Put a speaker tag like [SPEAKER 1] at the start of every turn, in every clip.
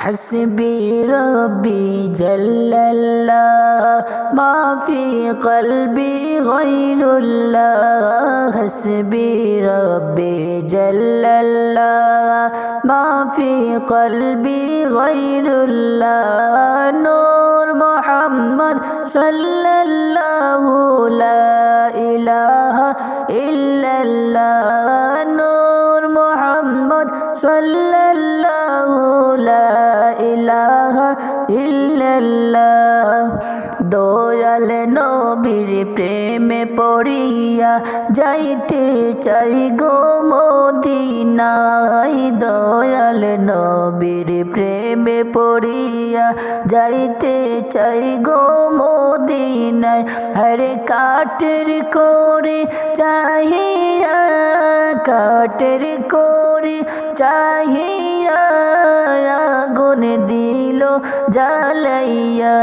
[SPEAKER 1] حسبي ربي جل الله ما في قلبي غير الله حسبي ربي جل الله ما في قلبي غير الله نور محمد صلى الله لا إله إلا الله نور محمد صلى الله لا إله إلا الله দয়াল নবীর প্রেমে পড়িয়া যাইতে চাই গো মদিনায় দয়াল নবীর প্রেমে পড়িয়া যাইতে চাই গো মদিনায় হরে কাটের করে চাহিয়া কাটের করে চাহিয়া আগুন দিল জ্বালাইয়া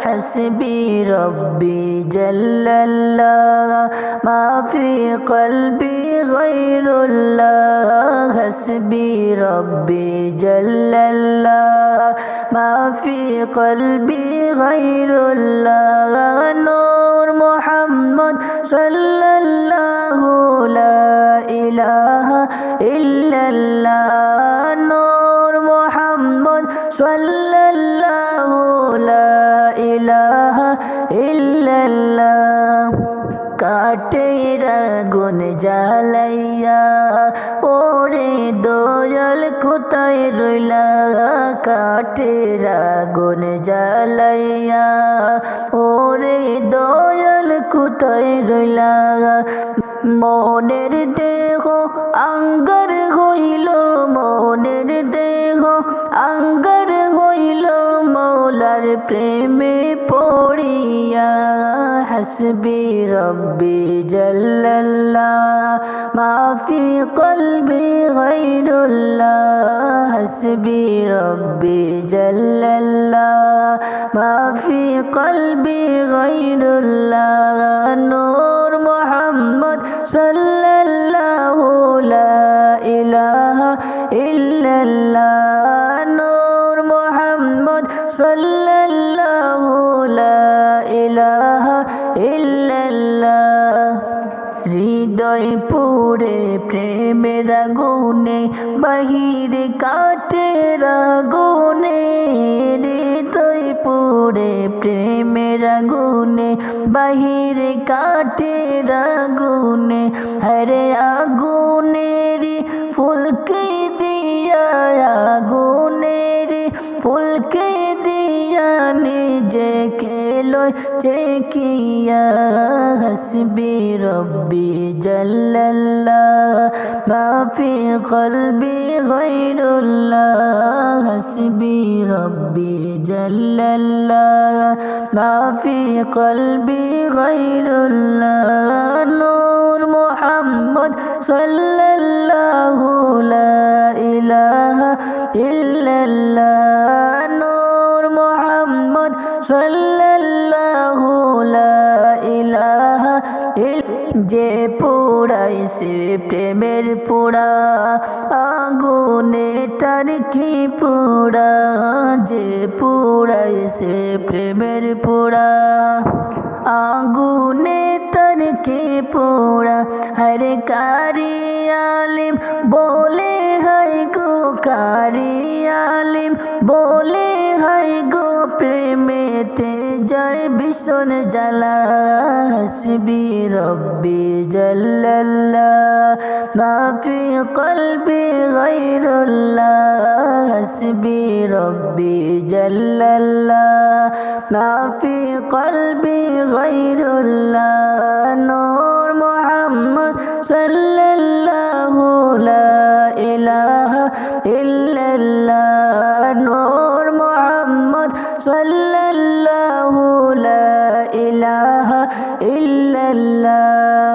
[SPEAKER 1] حسبي ربي جل الله ما في قلبي غير الله حسبي ربي جل الله ما في قلبي غير الله نور محمد صلى الله لا إله إلا الله نور محمد صلى الله لا إله إلا الله কাটের আগুন জ্বালাইয়া ওরে দয়াল কোথায় রইলা কাটের আগুন জ্বালাইয়া ওরে দয়াল কোথায় রইলা মনের দেহ আঙ্গার হইল মনের দেহ আঙ্গার হইল মৌলার প্রেমে পড়িয়া حسبي ربي جل الله ما في قلبي غير الله حسبي ربي جل الله ما في قلبي غير الله نور محمد صلى الله لا إله إلا الله نور محمد صلى الله لا إله إلا الله হৃদয় পুরে প্রেমের আগুনে বাহিরে কাটের আগুনে হৃদয় পুরে প্রেমের আগুনে বাহিরে কাটের আগুনে হরে আগুনের ফুলকে দিয়া আগুনের ফুলকে দিয়া নিজেকে লয় চেকিয়া হাসবি রব্বি জাল্লাল্লাহ মা ফি কলবি গায়রুল্লাহ হাসবি রব্বি জাল্লাল্লাহ মা ফি কলবি গায়রুল্লাহ নূর মুহাম্মদ সাল্লাল্লাহু লা ইলাহা ইল্লাল্লাহ নূর মুহাম্মদ সাল্লাল্লাহু লা ইলাহা যে পোড়াইছে প্রেমের পোড়া আগুনে তার কি পোড়া যে পোড়াইছে প্রেমের পোড়া আগুনে তার কি পোড়া হরে কারি আলিম বলে হাই গো কারি আলিম বলে হাই গো প্রেমেতে যায় ভীষণ জ্বালা হাসবি রব্বি জাল্লাল্লাহ মা ফি কলবি গায়রুল্লাহ হাসবি রব্বি জাল্লাল্লাহ মা ফি কলবি গায়রুল্লাহ নূর মুহাম্মদ সাল্লাল্লাহু লা ইলাহা ইল্লাল্লাহ নূর মুহাম্মদ সাল্লাল্লাহু লা ইলাহা ইল্লাল্লাহ